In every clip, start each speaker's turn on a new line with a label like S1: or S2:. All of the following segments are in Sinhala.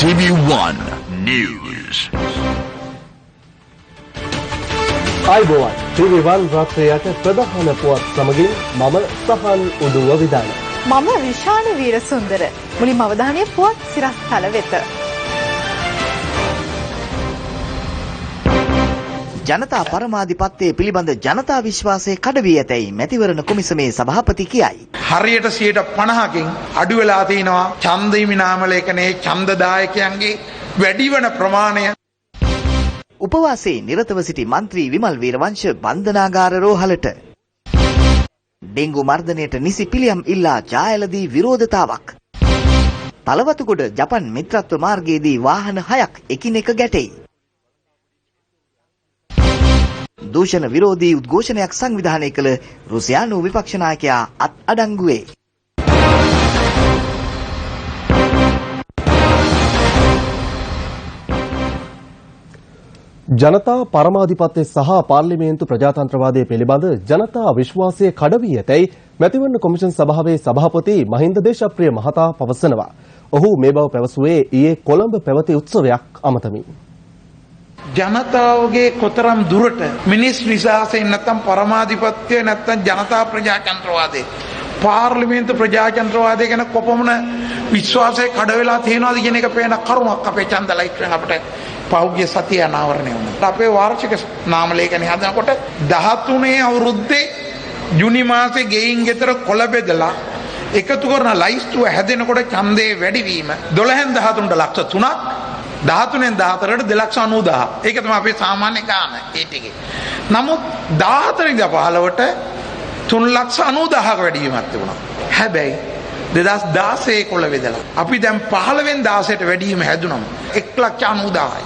S1: TV1 News.
S2: ආයුබෝවන් TV1 රාත්‍රියට ප්‍රධාන පුවත් සමගින් මම සහන් උඩුව විදාන.
S3: මම විශාල වීරසුන්දර. මුලින්ම අවධානය පුවත් සිරස්තල වෙත.
S4: ජනතා පරමාධිපත්‍යය පිළිබඳ ජනතා විශ්වාසය කඩ වී ඇතැයි මැතිවරණ කොමිසමේ සභාපති කියයි.
S5: හරියට 50%කින් අඩු වෙලා තිනවා ඡන්ද හිමි නාම ලේඛනයේ ඡන්දදායකයන්ගේ වැඩිවන ප්‍රමාණය.
S4: උපවාසයේ නිරතව සිටි මන්ත්‍රී විමල් වීරවංශ බන්ධනාගාර රෝහලට. ඩෙංගු මර්ධනයට නිසි පිළියම් ඉල්ලා ජායලදී විරෝධතාවක්. තලවතුගොඩ ජපන් මිත්‍රත්ව මාර්ගයේදී වාහන 6ක් එකිනෙක ගැටෙයි. දූෂණ විරෝධී උද්ඝෝෂණයක් සංවිධානය කළ රුසියානු විපක්ෂ ናයකයා අත්අඩංගුවේ.
S2: ජනතා පරමාධිපත්‍ය සහ පාර්ලිමේන්තු ප්‍රජාතන්ත්‍රවාදය පිළිබඳ ජනතා විශ්වාසය කඩ වී ඇතැයි මැතිවරණ කොමිෂන් සභාවේ සභාපති මහින්ද දේශප්‍රිය මහතා පවසනවා. ඔහු මේ බව පැවසුවේ ඊයේ කොළඹ පැවති උත්සවයක් අමතමින්.
S5: ජනතාවගේ කොතරම් දුරට මිනිස් විශ්වාසයෙන් නැත්නම් පරමාධිපත්‍යය නැත්නම් ජනතා ප්‍රජාතන්ත්‍රවාදය පාර්ලිමේන්තු ප්‍රජාතන්ත්‍රවාදය ගැන කොපමණ විශ්වාසය කඩ වෙලා තියෙනවද කියන එක පේන කරුණක් අපේ ඡන්ද ලයිස්ට්ෙන් අපිට පෞද්ගලික සතිය අනාවරණය වුණා. අපේ වාර්ෂික නාම ලේඛනය හදනකොට 13 අවුරුද්දේ ජුනි මාසේ ගෙයින් ගෙතර කොළ බෙදලා එකතු කරන ලයිස්ට්ුව හැදෙනකොට ඡන්දේ වැඩිවීම 12න් 13ට ලක්ෂ 3ක් 13න් 14ට 2,90,000. ඒක තමයි අපේ සාමාන්‍ය ගාන ඒ ටිකේ. නමුත් 14න් 15ට 3,90,000ක වැඩිවීමක් තිබුණා. හැබැයි 2016 කොළ බෙදලා අපි දැන් 15න් 16ට වැඩිවීම හැදුනම 1,90,000යි.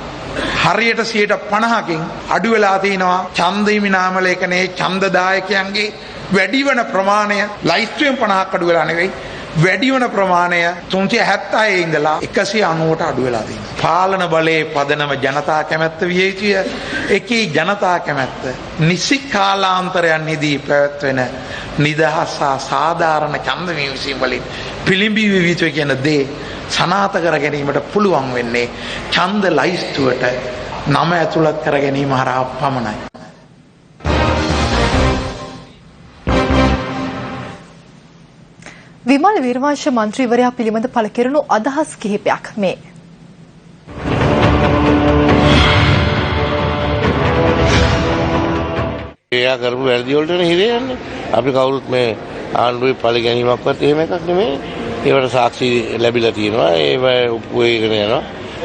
S5: හරියට 50%කින් අඩු වෙලා තිනවා ඡන්ද හිමි නාම ලේඛනයේ ඡන්දදායකයන්ගේ වැඩිවන ප්‍රමාණය ලයිස්ට්ුවෙන් 50ක් අඩු වෙලා නෙවෙයි වැඩිවන ප්‍රමාණය 376 ඉඳලා 190ට අඩු වෙලා තියෙනවා. පාලන බලයේ පදනම ජනතා කැමැත්ත විය යුතුය. එකී ජනතා කැමැත්ත නිසි කාලාන්තරයන්හිදී පැවැත්වෙන නිදහස් හා සාධාරණ ඡන්ද විමසීම් වලින් පිළිඹිය යුතුය කියන දේ සනාථ කර ගැනීමට පුළුවන් වෙන්නේ ඡන්ද ලයිස්තුවට නම ඇතුළත් කර ගැනීම හරහා පමණයි.
S3: විමල් වීරවංශ මන්ත්‍රීවරයා පිළිබඳ පළ කෙරුණු අදහස් කිහිපයක් මේ.
S6: එයා කරපු වැරදි වලට හිරේ යන්නේ. අපි කවුරුත් මේ ආණ්ඩුවේ පළි ගැනීමක්වත් එහෙම එකක් නෙමෙයි. ඒවට සාක්ෂි ලැබිලා තියෙනවා. ඒව ඔප්පු වෙගෙන යනවා.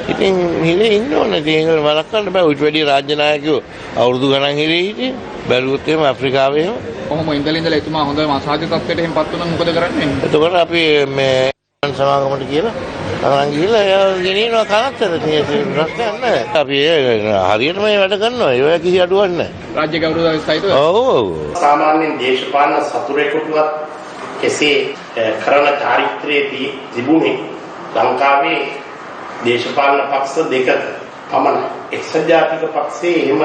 S6: ඉතින් හිරේ ඉන්න ඕනේ. ඒක වළක්වන්න බෑ. ඊට වැඩි රාජ්‍ය නායකයෝ අවුරුදු ගණන් හිරේ හිටියේ. බැලුවොත් එහෙම ඇෆ්‍රිකාවේ එහෙම
S7: කොහොම ඉඳලා එතුමා හොඳ මාසාජ තත්ත්වයට එහෙමපත් වුණා මොකද කරන්නේ?
S6: එතකොට අපි මේ සමාගමට කියලා අරන් ගිහලා එයා ගෙනියනවා කනත්තර තියෙන ප්‍රශ්නයක් නැහැ. අපි හරියටම මේ වැඩ කරනවා. ඒවා කිසි අඩුවක් නැහැ.
S7: රාජ්‍ය ගෞරවය සහිතව.
S6: ඔව්.
S8: සාමාන්‍යයෙන් දේශපාලන සතුරේකටවත් කෙසේ කරන චාරිත්‍රයේදී තිබුණේ ලංකාවේ දේශපාලන පක්ෂ දෙක පමණයි. එක්සත් ජාතික පක්ෂයේ එහෙම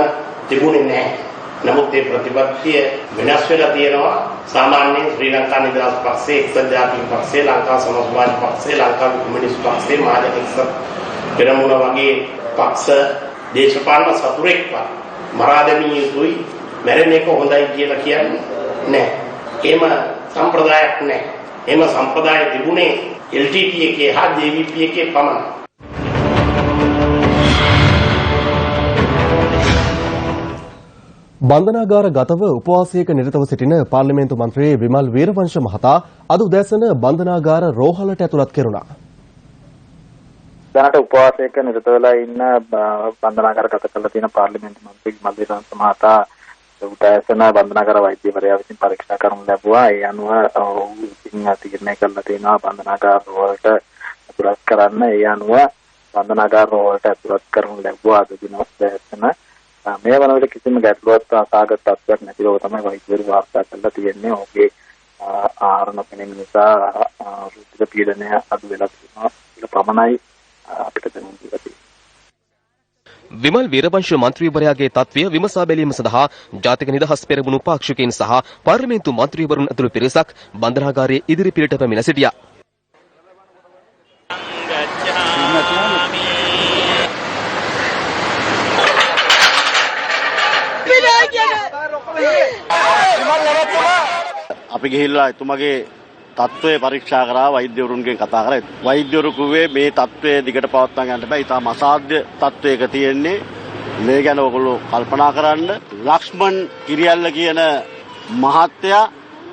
S8: තිබුණේ නැහැ. නමුත් මේ ප්‍රතිපත්තිය වෙනස් වෙලා තියෙනවා. සාමාන්‍යයෙන් ශ්‍රී ලංකා නිදහස් පක්ෂයේ, එක්සත් ජාතික පක්ෂයේ, ලංකා සමාජවාදී පක්ෂයේ, ලංකා කොමියුනිස්ට් පක්ෂයේ, මහජන එක්සත් පෙරමුණ වගේ පක්ෂ දේශපාලන සතුරෙක්වත් මරා දැමිය යුතුයි, මැරෙන එක හොඳයි කියලා කියන්නේ නැහැ. එහෙම සම්ප්‍රදායක් නැහැ. එහෙම සම්ප්‍රදාය තිබුණේ LTT එකේ හා JVP එකේ පමණයි.
S2: බන්ධනාගාර ගතව උපවාසයක නිරතව සිටින පාර්ලිමේන්තු මන්ත්‍රී විමල් වීරවංශ මහතා අද උදෑසන බන්ධනාගාර රෝහලට ඇතුළත් කෙරුණා.
S9: දැනට උපවාසයක නිරත වෙලා ඉන්න බන්ධනාගාර ගත කරලා තියෙන පාර්ලිමේන්තු මන්ත්‍රී විමල් වීරවංශ මහතා උදෑසන බන්ධනාගාර වෛද්‍යවරයා විසින් පරීක්ෂා කරනු ලැබුවා. ඒ අනුව ඔහු විසින් තීරණය කළා තියෙනවා බන්ධනාගාර රෝහලට ඇතුළත් කරන්න. ඒ අනුව බන්ධනාගාර රෝහලට ඇතුළත් කරනු ලැබුවා අද දින උදෑසන. මේ වන විට කිසිම ගැටලුවක් සාගත තත්ත්වයක් නැති බව තමයි වෛද්‍යවරු වාර්තා කරලා තියෙන්නේ. ඔහුගේ ආහාර නොපැනීම නිසා රුධිර පීඩනය අඩු වෙලා තියෙනවා. ඒක පමණයි අපිට දැනුම් දීලා තියෙන්නේ.
S10: විමල් වීරවංශ මන්ත්‍රීවරයාගේ තත්ත්වය විමසා බැලීම සඳහා ජාතික නිදහස් පෙරමුණු පාක්ෂිකයන් සහ පාර්ලිමේන්තු මන්ත්‍රීවරුන් ඇතුළු පිරිසක් බන්ධනාගාරයේ ඉදිරි පිටට පැමිණ සිටියා.
S11: අපි ගිහිල්ලා එතුමගේ තත්ත්වය පරීක්ෂා කරා වෛද්‍යවරුන්ගෙන් කතා කරා. වෛද්‍යවරු කිව්වේ මේ තත්ත්වය දිගට පවත්වා ගන්න බෑ. ඊටම අසාධ්‍ය තත්ත්වයක තියෙන්නේ. මේ ගැන ඔයගොල්ලෝ කල්පනා කරන්න. ලක්ෂ්මන් කිරියල්ල කියන මහත්තයා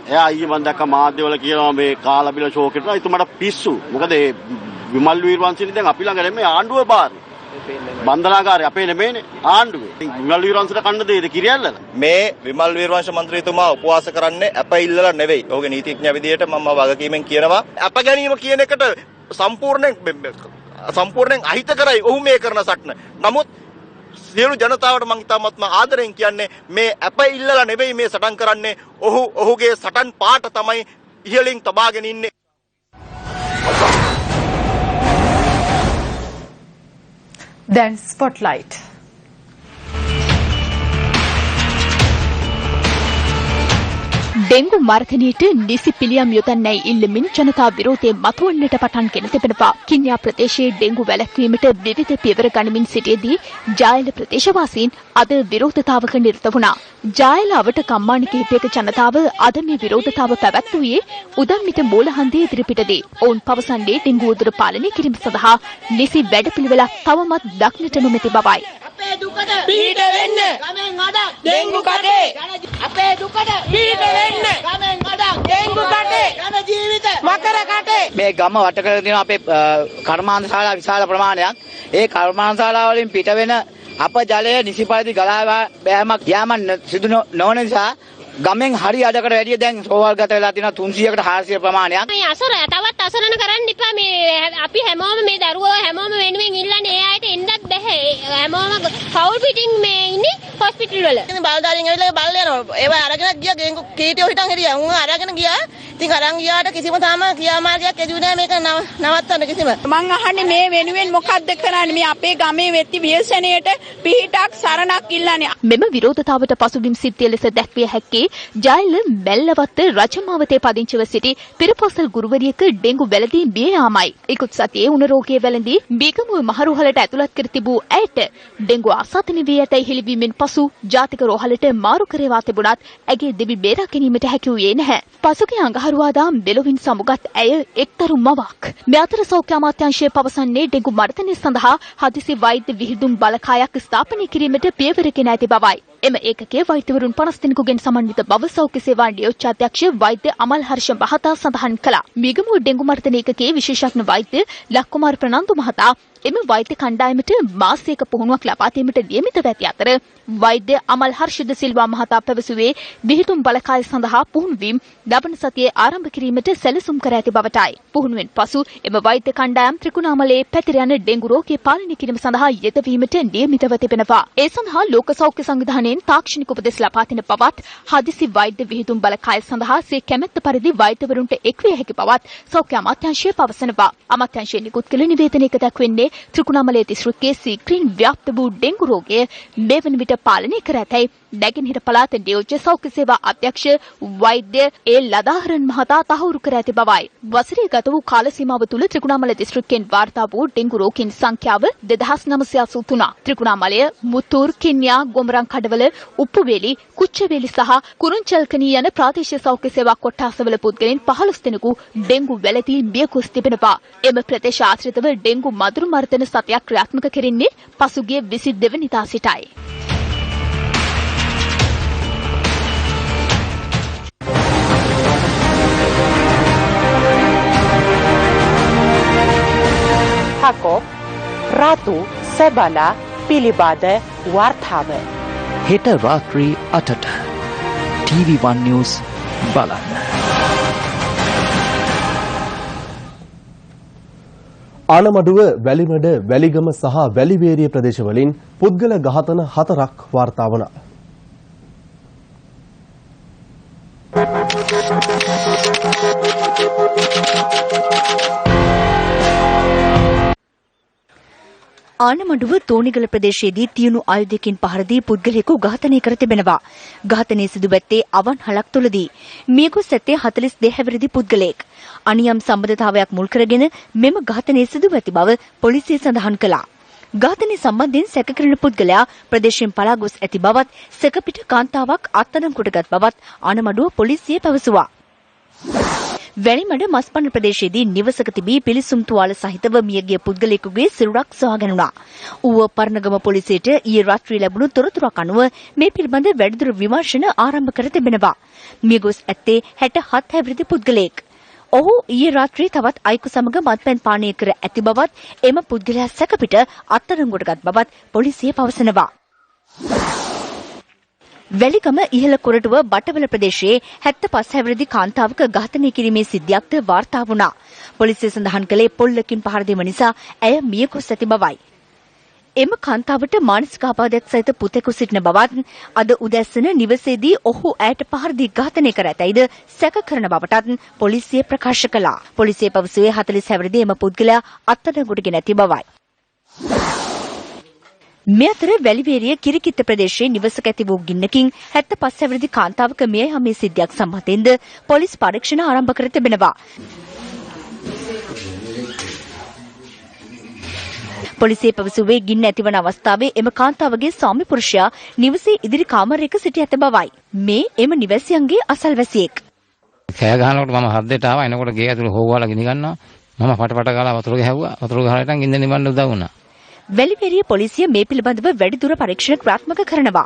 S11: එයා ඊයේ මම දැක්ක මාධ්‍යවල කියනවා මේ කාලා බිල ෂෝ කරනවා. එතුමාට පිස්සු. මොකද ඒ විමල් වීරවංශනි දැන් අපි ළඟ නෙමෙයි ආණ්ඩුව බාර. බන්ධනාගාරය අපේ නෙමෙයිනේ ආණ්ඩුවේ. විමල් වීරවංශට කන්න දෙයිද කිරියල්ල?
S12: මේ විමල් වීරවංශ මන්ත්‍රීතුමා උපවාස කරන්නේ අප ඉල්ලලා නෙවෙයි. ඔහුගේ නීතිඥ විදියට මම වගකීමෙන් කියනවා අප ගැනීම කියන එකට සම්පූර්ණයෙන් අහිත කරයි ඔහු මේ කරන සටන. නමුත් සියලු ජනතාවට මම ඉතාමත්ම ආදරෙන් කියන්නේ මේ අප ඉල්ලලා නෙවෙයි මේ සටන් කරන්නේ. ඔහුගේ සටන් පාට තමයි ඉහළින් තබාගෙන ඉන්නේ.
S3: දැන් ස්පොට්ලයිට්.
S13: ඩෙංගු මර්ධනයට නිසි පිළියම් යොදන්නයි ඉල්ලමින් ජනතා විරෝධය මතුවන්නට පටන්ගෙන තිබෙනවා. කින්යා ප්‍රදේශයේ ඩෙංගු වැළැක්වීමට විවිධ පියවර ගනිමින් සිටියේදී ජායල ප්‍රදේශවාසීන් අද විරෝධතාවක නිරත වුණා. ජායල අවට කම්මාන කිහිපයක ජනතාව අද මේ විරෝධතාව පැවැත්වුවේ උදම්මිට මූලහන්දිය ඉදිරිපිටදී. ඔවුන් පවසන්නේ ඩෙංගු උදුර පාලනය කිරීම සඳහා නිසි වැඩපිළිවෙලක් තවමත් දක්නට නොමැති බවයි.
S14: අපේ දුකට පීඩ වෙන්න ගමෙන් අඩක් ඩෙංගු කඩේ අපේ දුකට පීඩ වෙන්න ගමෙන් අඩක් ඩෙංගු කඩේ යන ජීවිත මකර කඩේ
S15: මේ ගම වට කර දෙන අපේ කර්මාන්ත ශාලා විශාල ප්‍රමාණයක් ඒ කර්මාන්ත ශාලා වලින් පිට වෙන අප ජලය නිසි පරිදි ගලා යාමක් සිදු නොවන නිසා ගමෙන් හරි අඩකට වැඩිය දැන් සෝවල් ගත වෙලා තියෙනවා 300කට 400 ප්‍රමාණයක්.
S16: මේ අසර තවත් අසරණ කරන්න එපා. මේ අපි හැමෝම මේ දරුවෝ හැමෝම වෙනුවෙන් ඉල්ලන්නේ ඒ අයට එන්නත් බෑ. හැමෝම පවුල් පිටින් මේ ඉන්නේ හොස්පිටල් වල. ඉතින් බලදාරින් ඇවිල්ලා බල්ල යනවා. ඒවා අරගෙන ගියා ගෙන්කු කීටියෝ හිටන් හිටියා. උන් අරගෙන ගියා. ඉතින් අරන් ගියාට කිසිම තාම ක්‍රියාමාර්ගයක් එදුවේ නෑ මේක නවත්තන්න කිසිම.
S17: මං අහන්නේ මේ වෙනුවෙන් මොකද්ද කරන්නේ? මේ අපේ ගමේ වෙත්ති ව්‍යසනයට පිහිටක් සරණක් ඉල්ලන්නේ.
S13: මෙම විරෝධතාවට පසුබිම් සිද්ධිය ලෙස දැක්විය හැකි ජයල මැල්ලවත්ත රජමාවතේ පදිංචිව සිටි පිරපොසල් ගුරුවරියක ඩෙංගු වැළඳීම් බිය යාමයි. ඉක්ුත් සතියේ උණ රෝගයේ වැළඳී බීගමුව මහරෝහලට ඇතුළත් කර තිබූ ඇයට ඩෙංගු ආසාදනය වී ඇතැයි හෙළිවීමෙන් පසු ජාතික රෝහලට මාරු කරවා තිබුණත් ඇගේ දෙවි බේරා ගැනීමට හැකි වූයේ නැහැ. පසුගිය අඟහරුවාදා මෙලොවින් සමුගත් ඇය එක්තරු මවක්. මේ අතර සෞඛ්‍ය අමාත්‍යාංශය පවසන්නේ ඩෙංගු මර්ධනය සඳහා හදිසි වෛද්‍ය විහිදුම් බලකායක් ස්ථාපනය කිරීමට පියවර ගෙන ඇති බවයි. එම ඒකකයේ වෛද්‍යවරුන් 50 දෙනෙකුගෙන් සමන්විත බව සෞඛ්‍ය සේවා නියෝජ්‍ය අධ්‍යක්ෂ වෛද්‍ය අමල් හර්ෂ මහතා සඳහන් කළා. මිගමුව ඩෙංගු මර්ධන ඒකකයේ විශේෂඥ වෛද්‍ය ලක්කුමාර ප්‍රනන්දු මහතා එම වෛද්‍ය කණ්ඩායමට මාසයක පුහුණුවක් ලබා දීමට නියමිතව ඇති අතර වෛද්‍ය අමල් හර්ෂද සිල්වා මහතා පැවසුවේ විහිදුම් බලකාය සඳහා පුහුණුවීම් ලබන සතියේ ආරම්භ කිරීමට සැලසුම් කර ඇති බවටයි. පුහුණුවෙන් පසු එම වෛද්‍ය කණ්ඩායම් ත්‍රිකුණාමලයේ පැතිර යන ඩෙංගු රෝගය පාලනය කිරීම සඳහා යෙදවීමට නියමිතව තිබෙනවා. ඒ සඳහා ලෝක සෞඛ්‍ය සංවිධානයෙන් තාක්ෂණික උපදෙස් ලබා දෙන බවත් හදිසි වෛද්‍ය විහිදුම් බලකාය සඳහා සිය කැමැත්ත පරිදි වෛද්‍යවරුන්ට එක්විය හැකි බවත් සෞඛ්‍ය අමාත්‍යාංශය පවසනවා. අමාත්‍යාංශයේ නිකුත් කළ නිවේදනයක දක්වන්නේ ත්‍රිකුණාමලයේ දිස්ත්‍රික්කයේ සීක්‍රීන් ව්‍යාප්ත වූ ඩෙංගු රෝගය මේ වන විට පාලනය කර ඇතැයි නැගෙනහිර පළාත නියෝජ්‍ය සෞඛ්‍ය සේවා අධ්‍යක්ෂ වෛද්‍ය ඒ ලදාහරන් මහතා තහවුරු කර ඇති බවයි. වසරේ ගත වූ කාල සීමාව තුළ ත්‍රිකුණාමල දිස්ත්‍රික්කයෙන් වාර්තා වූ ඩෙංගු රෝගීන් සංඛ්‍යාව 2983. ත්‍රිකුණාමලය, මුත්තූර්, කින්යා, ගොමරන් කඩවල, උප්පුවේලි, කුච්චවේලි සහ කුරුංචල්කනී යන ප්‍රාදේශීය සෞඛ්‍ය සේවා කොට්ටාසවල පුද්ගලයන් 15 දෙනෙකු ඩෙංගු වැළදී මිය ගොස් තිබෙනවා. එම ප්‍රදේශ ආශ්‍රිතව ඩෙංගු මදුරු මර්ධන සතියක් ක්‍රියාත්මක කෙරෙන්නේ පසුගිය 22 වෙනිදා සිටයි.
S18: හකෝ රතු සබලා පිළිබඳ වර්තාව
S19: හෙට රාත්‍රී 8ට TV1 News බලන්න.
S2: ආනමඩුව, වැලිමඩ, වැලිගම සහ වැලිවේරිය ප්‍රදේශවලින් පුද්ගල ඝාතන 4ක් වාර්තා වුණා.
S20: ආනමඩුව තෝනිගල ප්‍රදේශයේදී තියුණු ආයුධයකින් පහර දී පුද්ගලයෙකු ඝාතනය කර තිබෙනවා. ඝාතනය සිදු වෙත්තේ අවන්හලක් තුලදී. මියගොස් ඇත්තේ 42 හැවිරිදි පුද්ගලයෙක්. අනියම් සම්බන්ධතාවයක් මුල් කරගෙන මෙම ඝාතනය සිදු ඇති බව පොලිසිය සඳහන් කළා. ඝාතනය සම්බන්ධයෙන් සැකකරන පුද්ගලයා ප්‍රදේශයෙන් පලා ගොස් ඇති බවත් සැකපිට කාන්තාවක් අත්අඩංගුවටගත් බවත් ආනමඩුව පොලිසිය පැවසුවා. වැලිමඩ මස්පන්න ප්‍රදේශයේදී නිවසක තිබී පිලිසුම් තුවාල සහිතව මියගිය පුද්ගලයෙකුගේ සිරුරක් සොයාගැනුණා. ඌව පරණගම පොලිසියට ඊයේ රාත්‍රියේ ලැබුණු තොරතුරක් අනුව මේ පිළිබඳ වැඩිදුර විමර්ශන ආරම්භ කර තිබෙනවා. මියගොස් ඇත්තේ 67 හැවිරිදි පුද්ගලයෙක්. ඔහු ඊයේ රාත්‍රියේ තවත් අයෙකු සමග මත්පැන් පානය කර ඇති බවත් එම පුද්ගලයා සැකපිට අත්අඩංගුවටගත් බවත් පොලිසිය පවසනවා. වැලිගම ඉහළ කොරටුව බටවල ප්‍රදේශයේ 75 හැවිරිදි කාන්තාවක ඝාතනය කිරීමේ සිද්ධියක්ද වාර්තා වුණා. පොලිසිය සඳහන් කළේ පොල්ලකින් පහර දීම නිසා ඇය මියගොස් ඇති බවයි. එම කාන්තාවට මානසික ආබාධයක් සහිත පුතෙකු සිටින බවත් අද උදැසන නිවසේදී ඔහු ඇයට පහර දී ඝාතනය කර ඇතැයිද සැක කරන බවටත් පොලිසිය ප්‍රකාශ කළා. පොලිසිය පවසුවේ 40 හැවිරිදි එම පුද්ගලයා අත්අඩංගුවටගෙන ඇති බවයි. මේ අතර වැලිවේරිය කිරිකිත්ත ප්‍රදේශයේ නිවසක ඇති වූ ගින්නකින් 75 හැවිරිදි කාන්තාවක මිය යාමේ සිද්ධියක් සම්බන්ධයෙන්ද පොලිස් පරීක්ෂණ ආරම්භ කර තිබෙනවා. පොලිසිය පැවසුවේ ගින්න ඇතිවන අවස්ථාවේ එම කාන්තාවගේ ස්වාමි පුරුෂයා නිවසේ ඉදිරි කාමරයක සිටි ඇත බවයි. මේ එම නිවැසියන්ගේ අසල්වැසියෙක්.
S21: කෑ ගහනකොට මම හද්දේට ආවා. එනකොට ගේ ඇතුළේ හොව්වාලා ගිනි ගන්නවා. මම පටපට ගාලා වතුර ගැහුවා. වතුර ගහලා ඉතින් ගින්න නිවන්න උදව් වුණා. වැලිවේරිය පොලිසිය මේ පිළිබඳව වැඩිදුර පරීක්ෂණ ක්‍රියාත්මක කරනවා.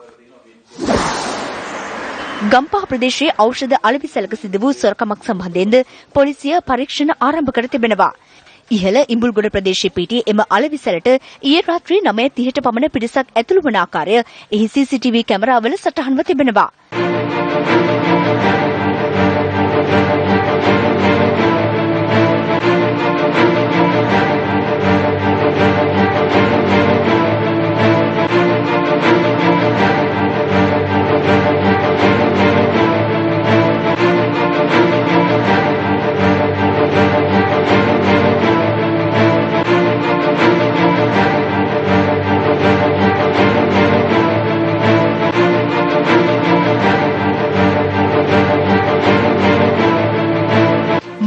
S21: ගම්පහ ප්‍රදේශයේ ඖෂධ අලෙවිසැලක සිදු වූ සොරකමක් සම්බන්ධයෙන්ද පොලිසිය පරීක්ෂණ ආරම්භ කර තිබෙනවා. ඉහළ ඉඹුල්ගොඩ ප්‍රදේශයේ පිටි එම අලෙවිසැලට ඊයේ රාත්‍රී 9:30ට පමණ පිරිසක් ඇතුළු වන ආකාරය එහි CCTV කැමරාවල සටහන්ව තිබෙනවා.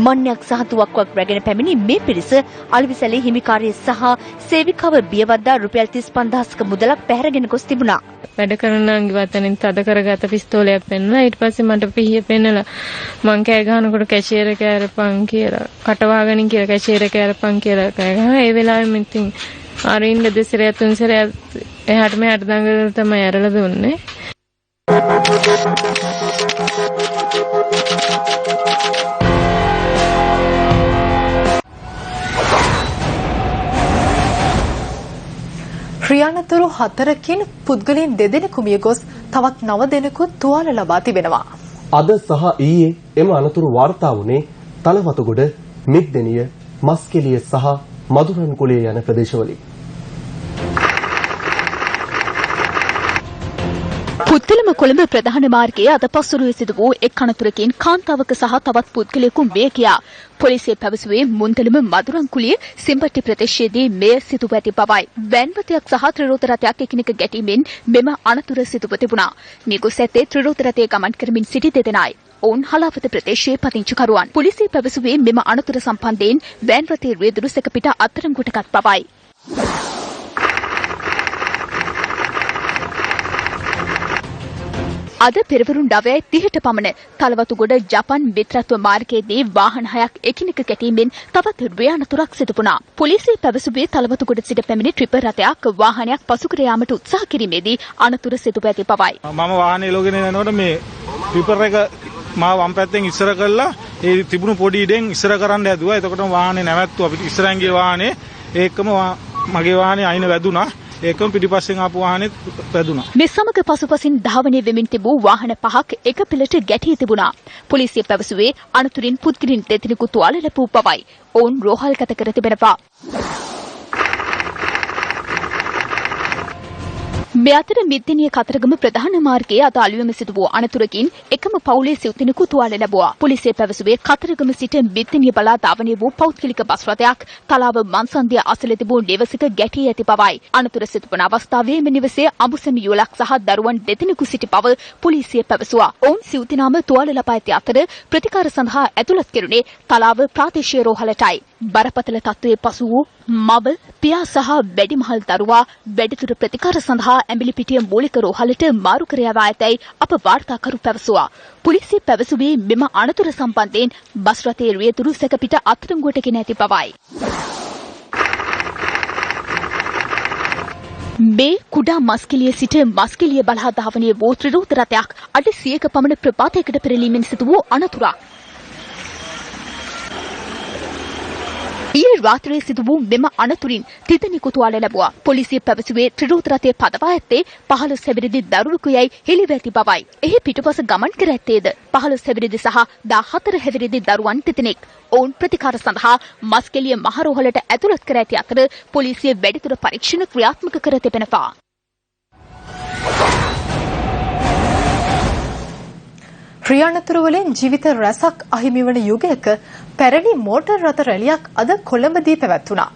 S21: මන්නයක් සහ තුවක්කුවක් රැගෙන පැමිණි මේ පිරිස අලෙවිසැලේ හිමිකාරිය සහ සේවිකාව බියවද්දා රුපියල් 35000ක මුදලක් පැහැරගෙන ගොස් තිබුණා.
S22: වැඩ කරන අංගිවතනින් තද කරගත පිස්තෝලයක් පෙන්නලා ඊට පස්සේ මට පිහිය පෙන්නලා මං කෑ ගහනකොට කැෂියර් එක ඇරපන් කියලා කටවාගෙන කියලා කැෂියර් එක ඇරපන් කියලා කෑ ගහනවා. ඒ වෙලාවෙම ඉතින් අරින්න දෙසරයක් තුන්සරයක් එහාට මෙහාට දඟලලා තමයි ඇරලා දුන්නේ.
S3: ක්‍රියානතුරු 4කින් පුද්ගලයන් 2 දෙනෙකු මිය ගොස් තවත් 9 දෙනෙකු තුවාල ලබා තිබෙනවා.
S2: අද සහ ඊයේ එම අනතුරු වාර්තා වුණේ තලවතුගොඩ, මිද්දෙනිය, මස්කෙලිය සහ මදුරන්කුලේ යන ප්‍රදේශවලින්.
S13: පුත්තලම කොළඹ ප්‍රධාන මාර්ගයේ අද පසුරුවේ සිදු වූ එක් අනතුරකින් කාන්තාවක සහ තවත් පුද්ගලයෙකු මිය ගියා. පොලිසිය පැවසුවේ මුන්තලම මදුරන්කුලිය සිම්පට්ටි ප්‍රදේශයේදී මෙය සිදුව ඇති බවයි. වැන්වතයක් සහ ත්‍රිරෝද රථයක් එකිනෙක ගැටීමෙන් මෙම අනතුර සිදුව තිබුණා. මියගොස් ඇත්තේ ත්‍රිරෝද රථයේ ගමන් කරමින් සිටි දෙදෙනායි. ඔවුන් හලාවත ප්‍රදේශයේ පදිංචිකරුවන්. පොලිසිය පැවසුවේ මෙම අනතුර සම්බන්ධයෙන් වෑන් රථයේ රියදුරු සැකපිට අත්අඩංගුවටගත් බවයි. අද පෙරවරු 9:30ට පමණ තලවතුගොඩ ජපන් මිත්‍රත්ව මාර්ගයේදී වාහන 6ක් එකිනෙක ගැටීමෙන් තවත් රියනතුරක් සිදු වුණා. පොලිසිය පැවසුවේ තලවතුගොඩ සිට පැමිණි ට්‍රිපර් රථයක් වාහනයක් පසුකර යාමට උත්සාහ කිරීමේදී අනතුර සිදුව ඇති බවයි.
S23: මම වාහනේ එලවගෙන යනකොට මේ ට්‍රිපර් එක මා වම් පැත්තෙන් ඉස්සර කළා ඒ තිබුණු පොඩි ඉඩෙන් ඉස්සර කරන්න යදුවා. එතකොට වාහනේ නැවැත්තුවා. අපිට ඉස්සරහින් ගිය වාහනේ ඒකම මගේ වාහනේ අයින වැදුනා. ඒකම පිටිපස්සෙන් ආපු වාහනේත් වැදුනා.
S13: මේ සමග පසුපසින් ධාවනය වෙමින් තිබූ වාහන 5ක් එක පිළට ගැටී තිබුණා. පොලිසිය පැවසුවේ අනතුරින් පුද්ගලයන් 2 දෙනෙකු තුවාල ලැබූ බවයි. ඔවුන් රෝහල්ගත කර තිබෙනවා. මේ අතර මිද්දෙනිය කතරගම ප්‍රධාන මාර්ගයේ අද අලුයම සිදු වූ අනතුරකින් එකම පවුලේ සිව් දෙනෙකු තුවාල ලැබුවා. පොලිසිය පැවසුවේ කතරගම සිට මිද්දෙනිය බලා ධාවනය වූ පෞද්ගලික බස් රථයක් තලාව මන්සන්දිය අසල තිබූ නිවසක ගැටී ඇති බවයි. අනතුර සිදු වන අවස්ථාවේ මෙම නිවසේ අඹුසැමි යුවලක් සහ දරුවන් 2 දෙනෙකු සිටි බව පොලිසිය පැවසුවා. ඔවුන් සිව් දෙනාම තුවාල ලබා ඇති අතර ප්‍රතිකාර සඳහා ඇතුළත් කෙරුණේ තලාව ප්‍රාදේශීය රෝහලටයි. බරපතල තත්ත්වයේ පසු වූ මව, පියා සහ වැඩිමහල් දරුවා වැඩිදුර ප්‍රතිකාර සඳහා ඇඹිලිපිටිය මූලික රෝහලට මාරු කර යවා ඇතැයි අප වාර්තාකරු පැවසුවා. පොලිසිය පැවසුවේ මෙම අනතුර සම්බන්ධයෙන් බස් රථයේ රියදුරු සැකපිට අත්අඩංගුවට ගෙන ඇති බවයි. මේ කුඩා මස්කිලිය සිට මස්කිලිය බලා ධාවනය වූ ත්‍රිරෝද රථයක් අඩ 100ක පමණ ප්‍රපාතයකට පෙරලීමෙන් සිදු වූ අනතුරක්. ඊයේ රාත්‍රියේ සිදු වූ මෙම අනතුරින් තිදෙනෙකු තුවාල ලැබුවා. පොලිසිය පැවසුවේ ත්‍රිරෝද රථයේ පදවා ඇත්තේ 15 හැවිරිදි දරුවෙකුයයි හෙළිව ඇති බවයි. එහි පිටුපස ගමන් කර ඇත්තේද 15 හැවිරිදි සහ 14 හැවිරිදි දරුවන් තිදෙනෙක්. ඔවුන් ප්‍රතිකාර සඳහා මස්කෙලිය මහරෝහලට ඇතුළත් කර ඇති අතර පොලිසිය වැඩිදුර පරීක්ෂණ ක්‍රියාත්මක කර තිබෙනවා.
S3: ක්‍රියානතුරු වලින් ජීවිත රැසක් අහිමි වන යුගයක පැරණි මෝටර් රථ රැලියක් අද කොළඹදී පැවැත්වුණා.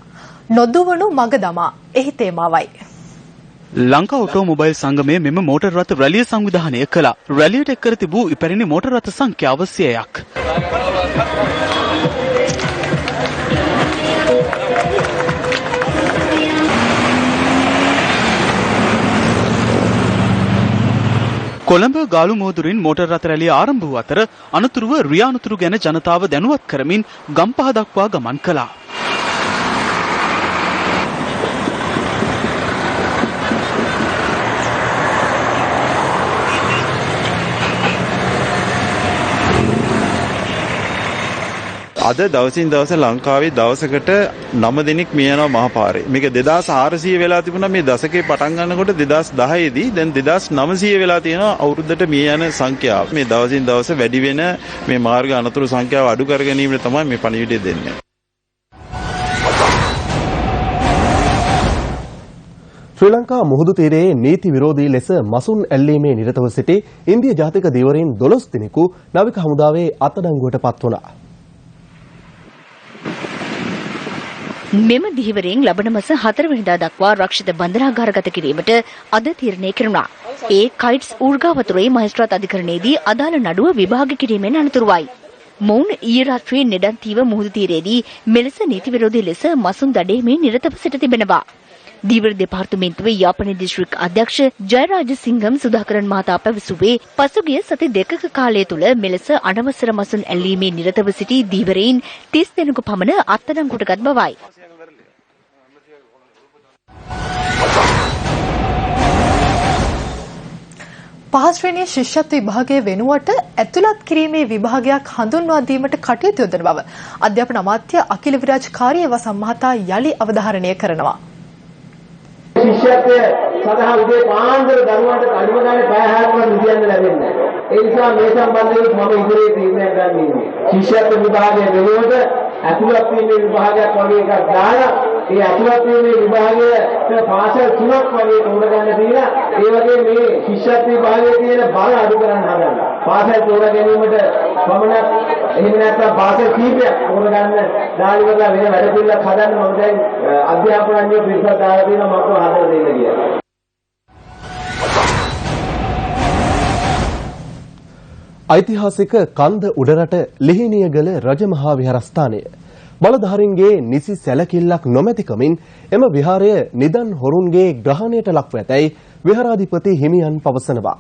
S3: නොදුවණු මග දමා එහි තේමාවයි.
S1: ලංකා ඔටෝමොබයිල් සංගමය මෙම මෝටර් රථ රැලිය සංවිධානය කළා. රැලියට එක් කර තිබූ ඉපැරණි මෝටර් රථ සංඛ්‍යාව 100ක්. කොළඹ ගාලු මෝදුරින් මෝටර් රථ රැලිය ආරම්භ වූ අතර අනතුරුව රියානතුරු ගැන ජනතාව දැනුවත් කරමින් ගම්පහ දක්වා ගමන් කළා.
S4: අද දවසින් දවස ලංකාවේ දවසකට 9 දෙනෙක් මිය යනවා මහපාරේ. මේක 2400 වෙලා තිබුණා මේ දශකේ පටන් ගන්නකොට 2010 දී දැන් 2900 වෙලා තියෙනවා අවුරුද්දට මිය යන සංඛ්‍යාව. මේ දවසින් දවස වැඩි වෙන මේ මාර්ග අනතුරු සංඛ්‍යාව අඩු කර ගැනීමට තමයි මේ පණිවිඩය දෙන්නේ.
S2: ශ්‍රී ලංකා මුහුදු තීරයේ නීති විරෝධී ලෙස මසුන් ඇල්ලීමේ නිරතව සිටි ඉන්දිය ජාතික ධීවරයන් 12 දෙනෙකු නාවික හමුදාවේ අත්අඩංගුවට පත් වුණා.
S21: මෙම ධීවරයෙන් ලබන මාස 4 වෙනිදා දක්වා රක්ෂිත බන්ධනාගාරගත කිරීමට අද තීරණය කෙරුණා. ඒ කයිට්ස් ඌර්ගාවතුරේ මහේස්ත්‍රාත් අධිකරණයේදී අදාළ නඩුව විභාග කිරීමෙන් අනතුරුවයි. මොවුන් ඊයේ රාත්‍රියේ නෙඩන්තීව මුහුදු තීරයේදී මෙලෙස නීති විරෝධී ලෙස මසුන් දඩයීමේ නිරතව සිට තිබෙනවා. ධීවර දෙපාර්තමේන්තුවේ යාපනයේ දිස්ත්‍රික් අධ්‍යක්ෂ ජයරාජ සිංහම් සුධාකරන් මහතා පැවසුවේ පසුගිය සති දෙකක කාලය තුළ මෙලෙස අනවසර මසුන් ඇල්ලීමේ නිරතව සිටි ධීවරයින් 30 දෙනෙකු පමණ අත්අඩංගුවටගත් බවයි.
S3: පහ ශ්‍රේණියේ ශිෂ්‍යත්ව විභාගයේ වෙනුවට ඇතුළත් කිරීමේ විභාගයක් හඳුන්වා දීමට කටයුතු යොදන බව අධ්‍යාපන අමාත්‍ය අකිල විරාජ් කාර්යවසම් මහතා යලි අවධාරණය කරනවා.
S5: ශිෂ්‍යත්වය සඳහා උදේ පාන්දර දරුවන්ට අඩුම ගානේ පැය 6ක්වත් නිදියන්න ලැබෙන්නේ නැහැ. ඒ නිසා මේ සම්බන්ධයෙන් මම ඉදිරියේ තීරණයක් ගන්න ඉන්නේ. ශිෂ්‍යත්ව විභාගයේ වෙනුවට ඇතුළත් වීමේ විභාගයක් වගේ එකක් දාලා ඒ ඇතුළත් වීමේ විභාගයට පාසල් 3ක් වගේ තෝරගන්න දීලා ඒ වගේ මේ ශිෂ්‍යත්ව විභාගයේ තියෙන බල අඩු කරන්න හදන්න. පාසල් තෝරා ගැනීමට පමණක් එහෙම නැත්නම් පාසල් කීපයක් තෝරගන්න දාලිවලා වෙන වැඩ පිළිවෙලක් හදන්න මම දැන් අධ්‍යාපන අංගයේ පිරිසක් දාලා තියෙනවා මම හදලා දෙන්න කියලා.
S2: ඓතිහාසික කන්ද උඩරට ලිහිණියගල රජමහා විහාරස්ථානය බලධාරීන්ගේ නිසි සැලකිල්ලක් නොමැතිකමින් එම විහාරය නිදන් හොරුන්ගේ ග්‍රහණයට ලක්ව ඇතැයි විහාරාධිපති හිමියන් පවසනවා.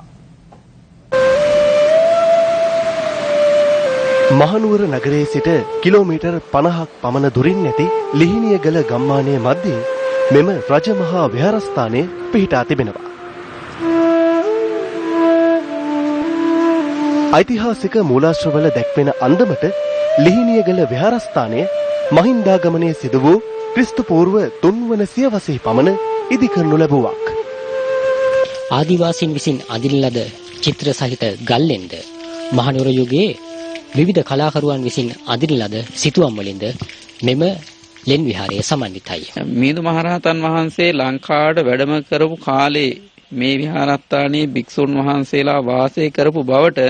S2: මහනුවර නගරයේ සිට කිලෝමීටර් 50ක් පමණ දුරින් ඇති ලිහිණියගල ගම්මානයේ මැදේ මෙම රජමහා විහාරස්ථානය පිහිටා තිබෙනවා. ඓතිහාසික මූලාශ්‍රවල දැක්වෙන අන්දමට ලිහිණියගල විහාරස්ථානය මහින්දාගමනයේ සිදු වූ ක්‍රිස්තු පූර්ව 3 වන සියවසේ පමණ ඉදිකරනු ලැබුවක්.
S24: ආදිවාසීන් විසින් අඳින ලද චිත්‍ර සහිත ගල්ලෙන්ද මහනුවර යුගයේ විවිධ කලාකරුවන් විසින් අඳින ලද සිතුවම් වලින්ද මෙම ලෙන් විහාරය සමන්විතයි.
S25: මිහිඳු මහරහතන් වහන්සේ ලංකාවට වැඩම කරපු කාලේ මේ විහාරස්ථානයේ භික්ෂුන් වහන්සේලා වාසය කරපු බවට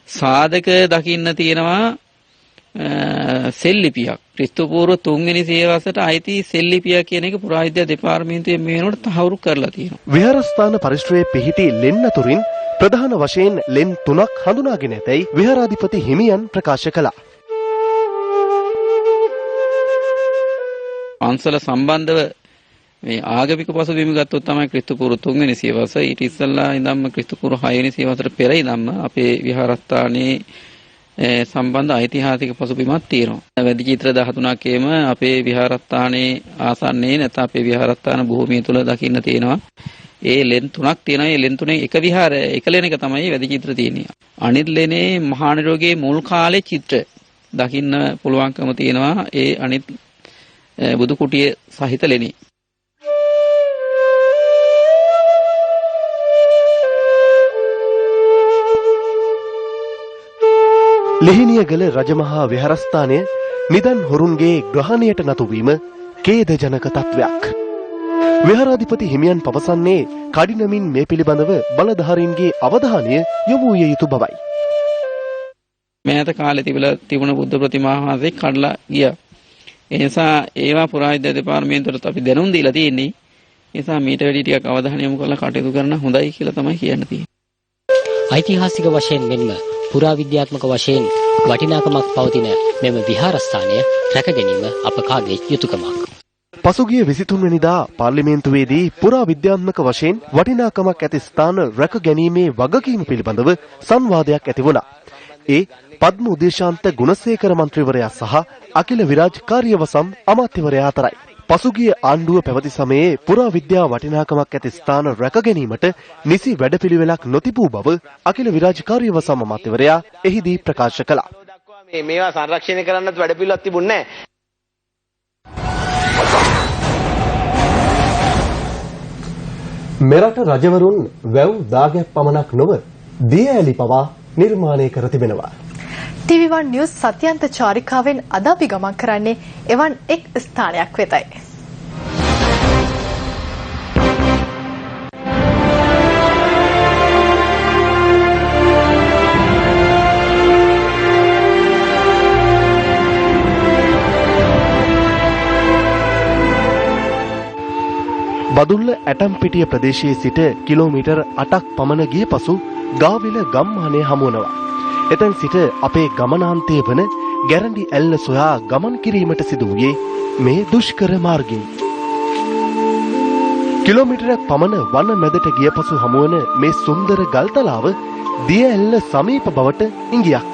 S25: සාධක දකින්න තියෙනවා. සෙල්ලිපියක් ක්‍රිස්තු පූර්ව 3 වෙනි සියවසට අයිති සෙල්ලිපිය කියන එක පුරාවිද්‍යා දෙපාර්තමේන්තුවේ මේ වෙනකොට තහවුරු කරලා තියෙනවා.
S2: විහාරස්ථාන පරිශ්‍රයේ පිහිටි ලෙන් අතුරින් ප්‍රධාන වශයෙන් ලෙන් 3ක් හඳුනාගෙන ඇතැයි විහාරාධිපති හිමියන් ප්‍රකාශ කළා.
S25: පන්සල සම්බන්ධව මේ ආගමික පසුබිම ගත්තොත් තමයි ක්‍රිස්තු පූර්ව 3 වෙනි සියවස. ඊට ඉස්සෙල්ලා ඉඳන්ම ක්‍රිස්තු පූර්ව 6 වෙනි සියවසට පෙර ඉඳන්ම අපේ විහාරස්ථානයේ සම්බන්ධ ඓතිහාසික පසුබිමක් තියෙනවා. වැදි චිත්‍ර 13කේම අපේ විහාරස්ථානයේ ආසන්නයේ නැත්නම් අපේ විහාරස්ථාන භූමිය තුල දකින්න තියෙනවා. ඒ ලෙන් 3ක් තියෙනවා. ඒ ලෙන් 3න් එක විහාරය එක ලෙනක තමයි වැදි චිත්‍ර තියෙන්නේ. අනිත් ලෙනේ මහා නිරෝගයේ මුල් කාලේ චිත්‍ර දකින්න පුළුවන්කම තියෙනවා. ඒ අනිත් බුදු කුටිය සහිත ලෙනේ.
S2: ලිහිණියගල රජමහා විහාරස්ථානය නිදන් හොරුන්ගේ ග්‍රහණයට නතුවීම ඛේදජනක තත්වයක්. විහාරාධිපති හිමියන් පවසන්නේ කඩිනමින් මේ පිළිබඳව බලධාරීන්ගේ අවධානය යොමු විය යුතු බවයි.
S25: මෑත කාලේ තිබුණ බුද්ධ ප්‍රතිමා වහන්සේ කඩලා ගියා. ඒ නිසා ඒවා පුරාවිද්‍යා දෙපාර්තමේන්තුවට අපි දැනුම් දීලා තියෙන්නේ. ඒ නිසා මීට වැඩි ටිකක් අවධානය යොමු කරලා කටයුතු කරන හොඳයි කියලා තමයි කියන්න තියෙන්නේ.
S24: ඓතිහාසික වශයෙන් මෙන්ම පුරාවිද්‍යාත්මක වශයෙන් වටිනාකමක් පවතින මෙම විහාරස්ථානය රැකගැනීම අප කාගේ යුතුයකමක්.
S2: පසුගිය 23 වෙනිදා පාර්ලිමේන්තුවේදී පුරාවිද්‍යාත්මක වශයෙන් වටිනාකමක් ඇති ස්ථාන රැකගැනීමේ වගකීම පිළිබඳව සංවාදයක් ඇති වුණා. ඒ පද්ම උදේශාන්ත ගුණසේකර මන්ත්‍රීවරයා සහ අකිල විරාජ් කාර්යවසම් අමාත්‍යවරයා අතරයි. පසුගිය ආණ්ඩුව පැවති සමයේ පුරාවිද්‍යා වටිනාකමක් ඇති ස්ථාන රැකගැනීමට නිසි වැඩපිළිවෙලක් නොතිබූ බව අකිල විරාජ් කාර්යවසම් අමාත්‍යවරයා එහිදී ප්‍රකාශ කළා.
S5: මේවා සංරක්ෂණය කරන්නත් වැඩපිළිවෙලක් තිබුණේ නැහැ.
S2: මෙරට රජවරුන් වැව් දාගැබ් පමණක් නොව දිය ඇලි පවා නිර්මාණය කර තිබෙනවා.
S3: TV1 නිවුස් සත්‍යන්ත චාරිකාවෙන් අද අපි ගමන් කරන්නේ එවන් එක් ස්ථානයක් වෙතයි.
S2: බදුල්ල ඇටම්පිටිය ප්‍රදේශයේ සිට කිලෝමීටර් 8ක් පමණ ගිය පසු ගාවිල ගම්මානය හමු වෙනවා. එතෙන් සිට අපේ ගමනාන්තය වන ගැරන්ඩි ඇල්ල සොයා ගමන් කිරීමට සිදු වූයේ මේ දුෂ්කර මාර්ගයේ. කිලෝමීටරයක් පමණ වන මැදට ගිය පසු හමුවන මේ සුන්දර ගල්තලාව දිය ඇල්ල සමීප බවට ඉඟියක්.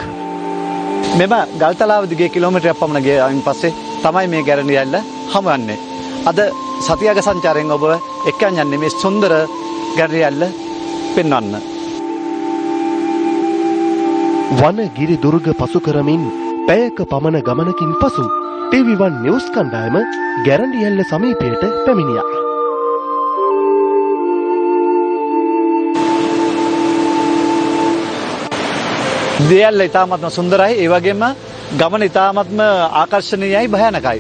S6: මෙම ගල්තලාව දිගේ කිලෝමීටරයක් පමණ ගියයින් පස්සේ තමයි මේ ගැරන්ඩි ඇල්ල හමුවන්නේ. අද සතියක සංචාරයෙන් ඔබ එක්කන් යන්නේ මේ සුන්දර ගැරන්ඩි ඇල්ල පෙන්වන්න.
S2: වන ගිරි දුර්ග පසු කරමින් පැයක පමණ ගමනකින් පසු TV1 නිවුස් කණ්ඩායම ගැරන්ඩි ඇල්ල සමීපයට පැමිණියා.
S6: දිය ඇල්ල ඉතාමත්ම සුන්දරයි. ඒ වගේම ගමන ඉතාමත්ම ආකර්ෂණීයයි, භයානකයි.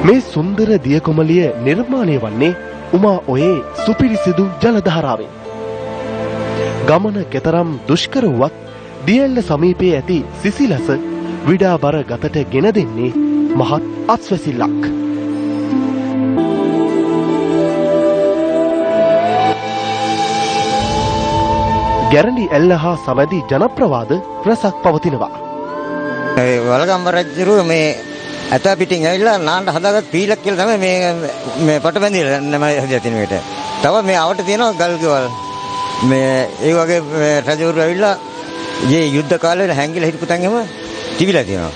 S2: මේ සුන්දර දියකොමලිය නිර්මාණය වන්නේ උමා ඔයේ සුපිරිසිදු ජලධාරාවෙන්. ගමන කෙතරම් දුෂ්කර වුවත් දියැල්ල සමීපයේ ඇති සිසිලස විඩාබර ගතට ගෙන දෙන්නේ මහත් අත්වැසිල්ලක්. ගැරන්ඩි ඇල්ල හා සමැදි ජනප්‍රවාද රැසක් පවතිනවා.
S7: වලගම්බ රජුරු මේ ඇත පිටින් ඇවිල්ලා නාන්න හදාගත් පීලක් කියලා තමයි මේ පට බැඳිලා නම හදියා තියෙන විට. තව මේ අවට තියෙනවා ගල් ගෙවල්. මේ ඒ වගේ රජවරු ඇවිල්ලා මේ යුද්ධ කාලේ හැංගිලා හිටපු තැන් එහෙම තිබිලා තියෙනවා.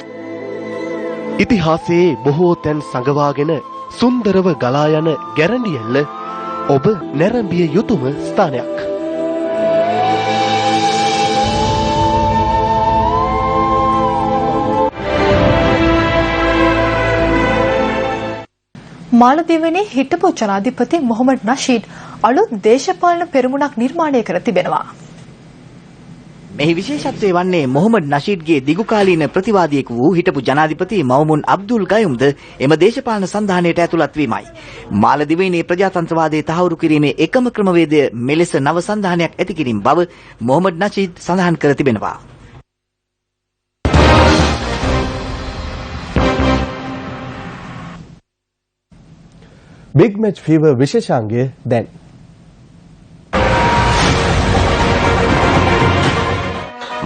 S2: ඉතිහාසයේ බොහෝ තැන් සංගවාගෙන සුන්දරව ගලා යන ගැරන්ඩි ඇල්ල ඔබ නැරඹිය යුතුම ස්ථානයක්.
S3: මාලදීවනේ හිටපු ජනාධිපති මොහොමඩ් නෂීඩ් අලුත් දේශපාලන පෙරමුණක් නිර්මාණය කර තිබෙනවා.
S8: මෙහි විශේෂත්වය වන්නේ මොහොමඩ් නෂීඩ්ගේ දිගුකාලීන ප්‍රතිවාදියෙකු වූ හිටපු ජනාධිපති මවමුන් අබ්දුල් ගයුම්ද එම දේශපාලන සන්ධානයට ඇතුළත් වීමයි. මාලදීවනේ ප්‍රජාතන්ත්‍රවාදයේ තහවුරු කිරීමේ එකම ක්‍රමවේදය මෙලෙස නව සන්ධානයක් ඇති කිරීම බව මොහොමඩ් නෂීඩ් සඳහන් කර තිබෙනවා.
S2: බිග් මැච් ෆීවර් විශේෂාංගය දැන්.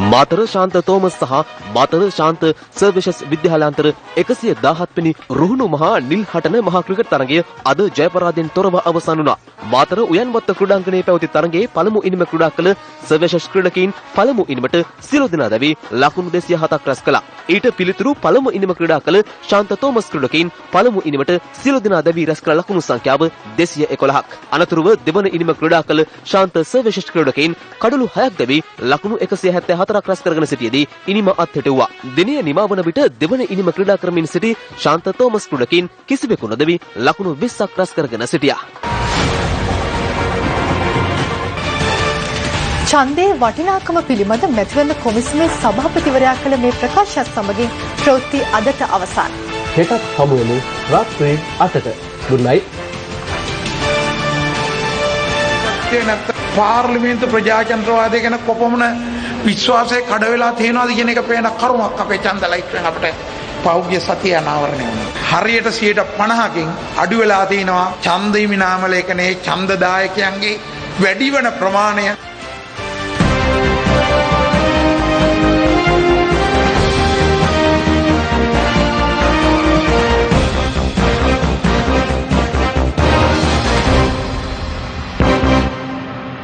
S2: මාතර ශාන්ත තෝමස් සහ මාතර ශාන්ත සර්විසස් විද්‍යාලයාන්තර 117 වෙනි රුහුණු මහා නිල් හටන මහා ක්‍රිකට් තරගය අද ජයපරාජයෙන් තොරව අවසන් වුණා. මාතර උයන්වත්ත ක්‍රීඩාංගණයේ පැවති තරගයේ පළමු ඉනිම ක්‍රීඩා කළ සර්විසස් ක්‍රීඩකයින් පළමු ඉනිමට සියලු දෙනා දැවි ලකුණු 207ක් රැස් කළා. ඊට පිළිතුරු පළමු ඉනිම ක්‍රීඩා කළ ශාන්ත තෝමස් ක්‍රීඩකයින් පළමු ඉනිමට සියලු දෙනා දැවි රැස් කළ ලකුණු සංඛ්‍යාව 211ක්. අනතුරුව දෙවන ඉනිම ක්‍රීඩා කළ ශාන්ත සර්විසස් ක්‍රීඩකයින් කඩලු 6ක් දැවි ලකුණු 174ක් රැස් කරගෙන සිටියේදී ඉනිම අත්හැටුවා. දිනය නිමවන විට දෙවන ඉනිම ක්‍රීඩා කරමින් සිටි ශාන්ත තෝමස් ක්‍රීඩකයින් කිසිවෙකු නොදැවි ලකුණු 20ක් රැස් කරගෙන සිටියා.
S3: ඡන්දයේ වටිනාකම පිළිබඳ මැතිවරණ කොමිසමේ සභාපතිවරයා කළ මේ ප්‍රකාශයත් සමගින් ප්‍රවෘත්ති අදට අවසන්.
S2: හෙටත් හමු වෙමු රාත්‍රී 8ට. good night.
S9: පාර්ලිමේන්තු ප්‍රජාතන්ත්‍රවාදය ගැන කොපමණ විශ්වාසය කඩ වෙලා තියෙනවද කියන එක පේන කරුණක් අපේ ඡන්ද ලයිස්ට්ෙන් අපිට පෞද්ගලික සතිය අනාවරණය වුණා. හරියට 50%කින් අඩු වෙලා තිනවා ඡන්ද හිමි නාම ලේඛනයේ ඡන්දදායකයන්ගේ වැඩි වෙන ප්‍රමාණය